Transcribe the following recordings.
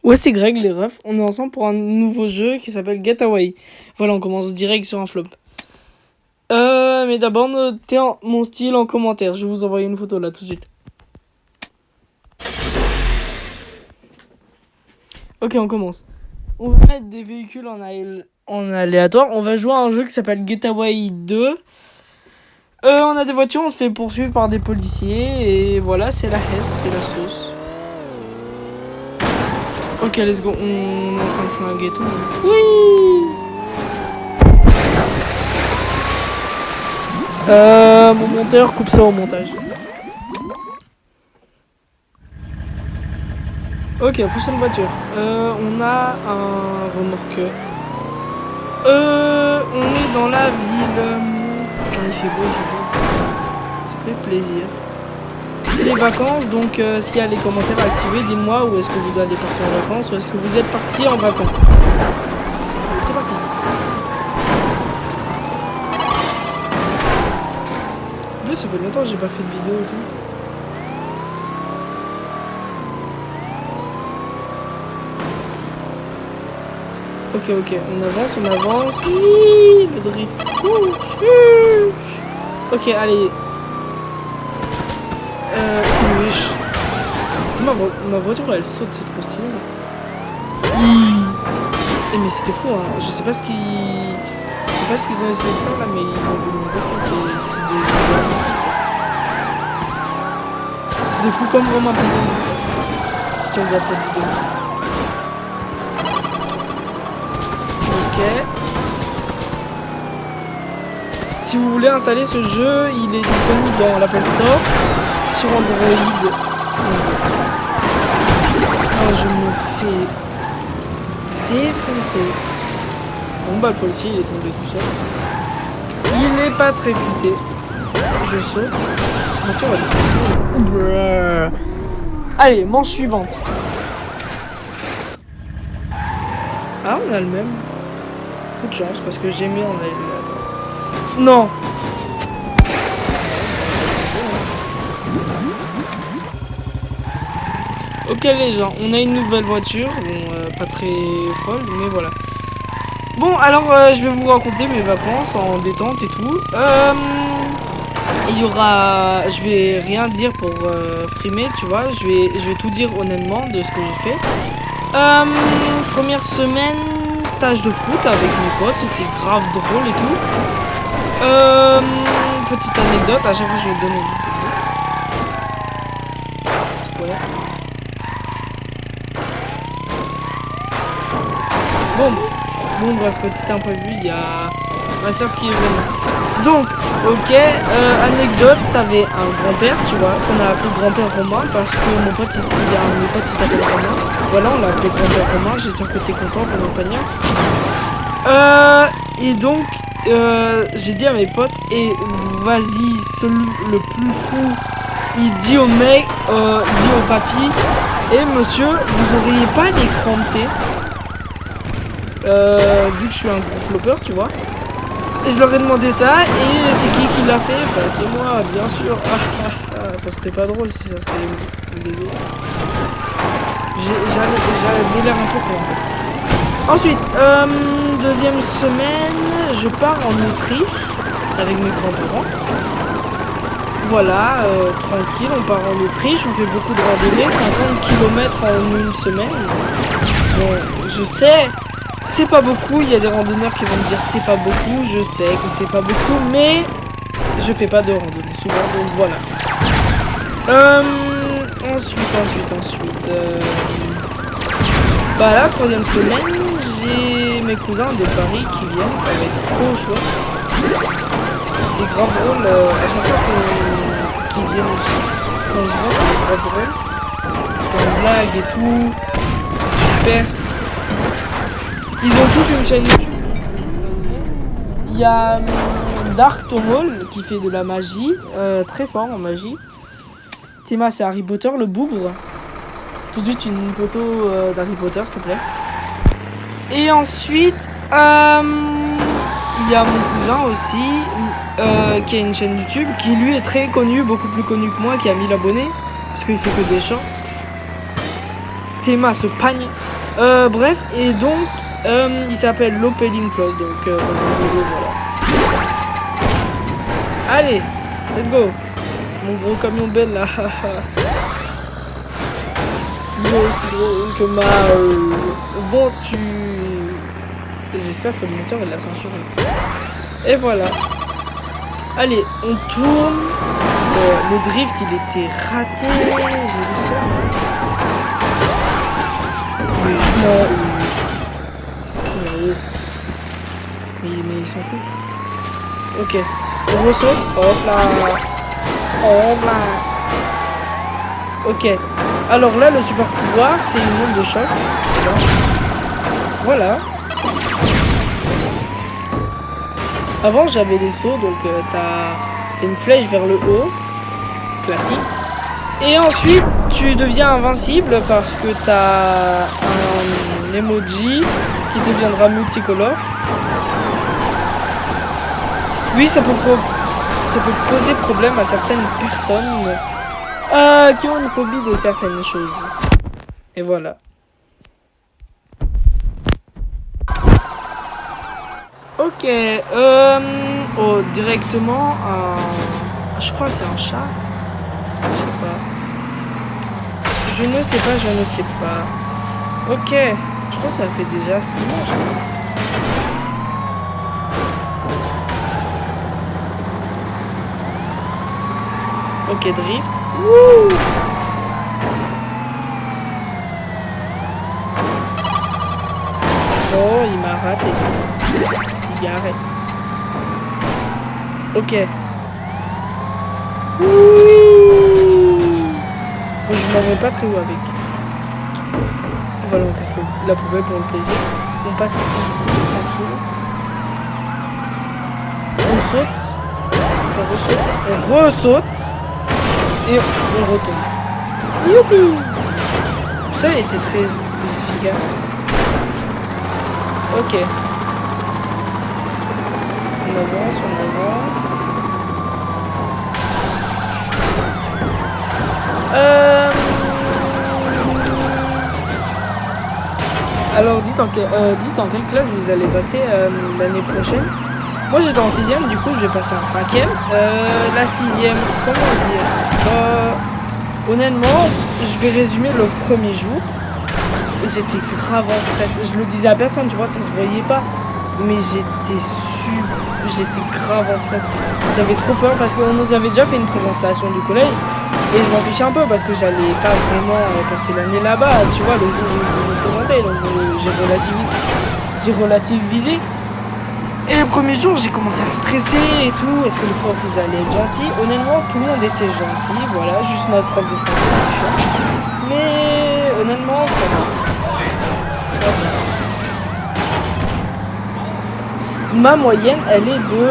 Ouais, c'est Greg, les refs. On est ensemble pour un nouveau jeu qui s'appelle Getaway. Voilà, on commence direct sur un flop. Mais d'abord, notez mon style en commentaire. Je vais vous envoyer une photo là tout de suite. Ok, on commence. On va mettre des véhicules en aléatoire. On va jouer à un jeu qui s'appelle Getaway 2. On a des voitures, on se fait poursuivre par des policiers. Et voilà, c'est la Hesse, c'est la sauce. Ok, let's go. On est en train de flinguer tout. Oui! Mon monteur coupe ça au montage. Ok, prochaine voiture. On a un remorqueur. On est dans la ville. Il fait beau, il fait beau. Ça fait plaisir. C'est les vacances, donc s'il y a les commentaires activés, dites-moi où est-ce que vous allez partir en vacances, où est-ce que vous êtes parti en vacances. C'est parti. Lui, ça fait longtemps que j'ai pas fait de vidéo et tout. Ok, on avance. Hiii, le drift. Ok, allez. Wesh. Ma voiture, elle saute, c'est trop stylé. Mais c'était fou, hein. Je sais pas ce qu'ils ont essayé de faire là, mais ils ont voulu me refaire. C'est des fous comme Romain Pérez. Si tu regardes cette vidéo. Ok. Si vous voulez installer ce jeu, il est disponible dans l'Apple Store, sur Android. Oh, je me fais défoncer. Bon bah le policier il est tombé tout seul. Il n'est pas très futé. Je saute. Attention, on va le allez, manche suivante. Ah, on a le même. Coup de chance parce que j'ai mis en aléatoire. Non. Ok les gens, on a une nouvelle voiture, bon pas très folle, mais voilà. Bon alors je vais vous raconter mes vacances en détente et tout. Il y aura, je vais rien dire pour frimer, tu vois. Je vais tout dire honnêtement de ce que j'ai fait. Première semaine, stage de foot avec mes potes, c'était grave drôle et tout. Petite anecdote, à chaque fois je vais donner. Ouais. Bon bref, petit imprévu, il y a ma soeur qui est venue. Donc, ok, anecdote, t'avais un grand-père, tu vois, qu'on a appelé grand-père Romain parce que mon pote, il y a un de mes potes qui s'appelle Romain. Voilà, on l'a appelé grand-père Romain, j'espère que t'es content pour mon panier. Et donc, j'ai dit à mes potes, et vas-y, celui le plus fou, il dit au mec, il dit au papy, et monsieur, vous auriez pas l'écran de thé? Vu que je suis un gros flopper, tu vois. Et je leur ai demandé ça, et c'est qui l'a fait? Bah c'est moi, bien sûr. Ça serait pas drôle si ça serait les autres. J'avais l'air un peu con en fait. Ensuite, deuxième semaine, je pars en Autriche avec mes grands-parents. Voilà, tranquille, on part en Autriche, on fait beaucoup de randonnées, 50 km en une semaine. Bon, je sais. C'est pas beaucoup, il y a des randonneurs qui vont me dire c'est pas beaucoup, je sais que c'est pas beaucoup, mais je fais pas de randonnée souvent, donc voilà. Ensuite, bah la troisième semaine, j'ai mes cousins de Paris qui viennent, ça va être trop chouette. C'est grave drôle, à chaque fois qu'ils viennent aussi, quand je vois c'est grave drôle. C'est une blague et tout, c'est super. Ils ont tous une chaîne YouTube. Il y a Dark Tomol qui fait de la magie, très fort en magie. Théma c'est Harry Potter, le bougre. Tout de suite une photo d'Harry Potter s'il te plaît. Et ensuite, il y a mon cousin aussi, qui a une chaîne YouTube, qui lui est très connu, beaucoup plus connu que moi, qui a 1000 abonnés, parce qu'il fait que des shorts. Théma se pagne. Bref, et donc, il s'appelle l'Opening Close, donc, voilà. Allez, let's go. Mon gros camion belle là. Il est aussi gros que ma... Bon, tu... J'espère que le moteur il l'a censuré. Et voilà. Allez, on tourne. Le drift il était raté. J'ai vu ça. Mais je m'en... C'est nerveux. Mais ils s'en foutent. Ok. On ressaute. Hop là. Hop là. Ok. Alors là, le super pouvoir, c'est une onde de choc. Voilà. Avant, j'avais des sauts, donc t'as une flèche vers le haut. Classique. Et ensuite, tu deviens invincible parce que t'as un emoji qui deviendra multicolore. Oui, ça peut poser problème à certaines personnes qui ont une phobie de certaines choses. Et voilà. Ok. Oh, directement je crois que c'est un char. Je ne sais pas. Je ne sais pas. Ok. Je crois que ça fait déjà 6 mois, je crois. Ok, drift. Wouh! Oh, il m'a raté. Cigarette. Ok. Ouh! Je m'en vais pas très haut avec. Voilà, on casse la poubelle pour le plaisir. On passe ici, tranquille. On saute. On ressaute. Et on retombe. Youpi! Ça a été très efficace. Ok. On avance. Alors, dites en quelle classe vous allez passer l'année prochaine? Moi j'étais en 6ème, du coup je vais passer en 5ème. La 6ème, comment dire? Honnêtement, je vais résumer le premier jour. J'étais grave en stress. Je le disais à personne, tu vois, ça se voyait pas. Mais j'étais grave en stress. J'avais trop peur parce qu'on nous avait déjà fait une présentation du collège. Et je m'en fichais un peu parce que j'allais pas vraiment passer l'année là-bas, tu vois, le jour où je me présentais. Donc j'ai relativisé. Et le premier jour, j'ai commencé à stresser et tout. Est-ce que les profs, ils allaient être gentils? Honnêtement, tout le monde était gentil. Voilà, juste notre prof de français. Mais honnêtement, ça va. Ma moyenne, elle est de...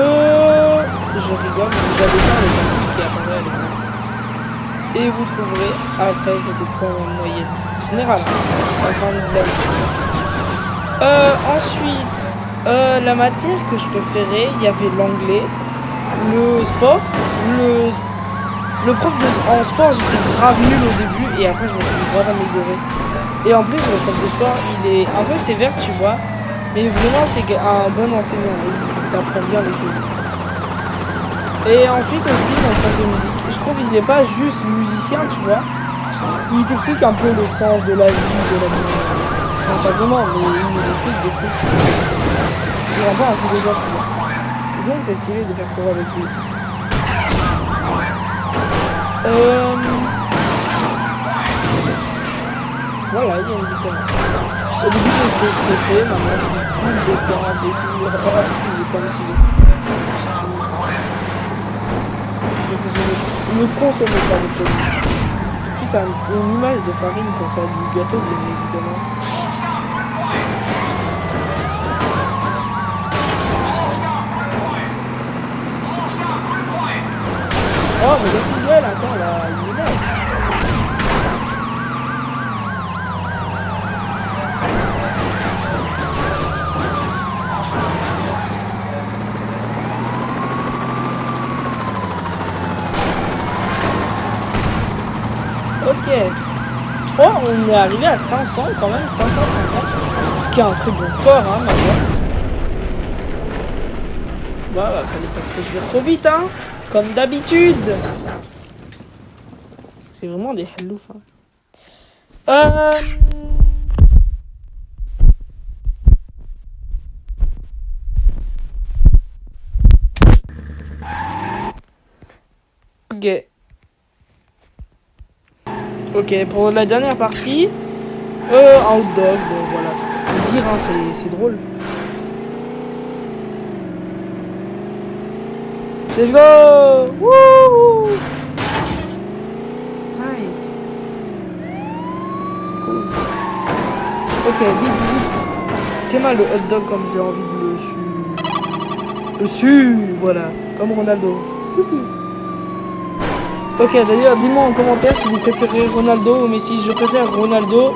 Je rigole, vous avez pas les personnes qui apparaissent à l'écran. Et vous trouverez, après, c'était quoi ma moyenne générale, ensuite, la matière que je préférais, il y avait l'anglais, le sport, le prof en sport, j'étais grave nul au début et après je me suis grave amélioré. Et en plus, le prof de sport, il est un peu sévère, tu vois, mais vraiment c'est un bon enseignant, il t'apprend bien les choses. Et ensuite aussi, mon prof de musique, je trouve qu'il n'est pas juste musicien, tu vois, il t'explique un peu le sens de la vie, de la musique. Non, pas vraiment, mais il nous explique des trucs. C'est un peu un philosophe, tu vois. Et donc, c'est stylé de faire cours avec lui. Voilà, il y a une différence. Au début, j'étais stressé, maintenant, je suis full détente et tout. J'ai comme si donc, je ne consomme pas de produits. Tout de suite, une image de farine pour faire du gâteau, bien évidemment. Oh, mais qu'est-ce qu'il y a là encore là? Il est là. Ok. Oh, on est arrivé à 500 quand même, 550. Qui est un très bon score, hein, maintenant. Bah, fallait pas se réjouir trop vite, hein. Comme d'habitude. C'est vraiment des halloufs, hein. Ok. Ok, pour la dernière partie, un hot dog, bon voilà, ça fait plaisir, hein, c'est drôle. Let's go! Wouhou! Nice. C'est cool. Ok, vite, vite. Tiens le hot dog comme j'ai envie de le suivre. Le suivre, voilà. Comme Ronaldo. Ok, d'ailleurs, dis-moi en commentaire si vous préférez Ronaldo ou Messi. Je préfère Ronaldo.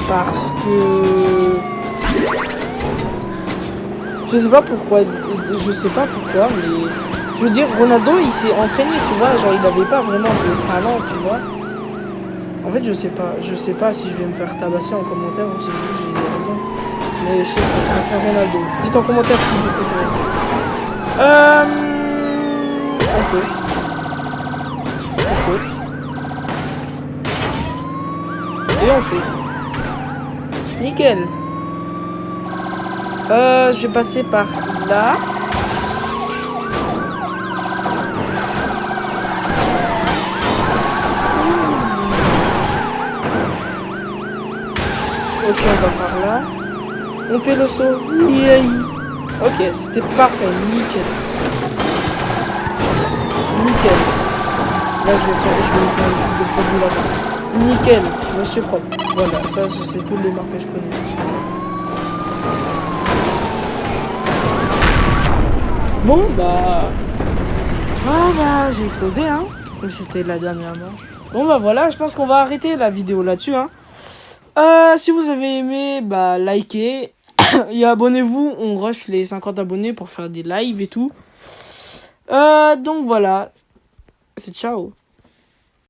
Parce que... Je sais pas pourquoi, mais... Je veux dire, Ronaldo, il s'est entraîné, tu vois. Genre, il avait pas vraiment de talent, tu vois. En fait, je sais pas si je vais me faire tabasser en commentaire ou si j'ai raison. Mais je sais pas, je préfère Ronaldo. Dites en commentaire qui vous préférez. On fait. Et on fait. Nickel. Je vais passer par là. Ok, on va par là. On fait le saut. Yeah. Ok, c'était parfait. Nickel. Nickel. Là, je vais faire le produit là-bas. Nickel. Monsieur propre. Voilà, ça, c'est toutes les marques que je connais. Bon, bah... Voilà, j'ai explosé, hein. C'était la dernière manche. Bon, bah voilà, je pense qu'on va arrêter la vidéo là-dessus, hein. Si vous avez aimé, bah, likez. Et abonnez-vous, on rush les 50 abonnés pour faire des lives et tout. Donc voilà. C'est ciao.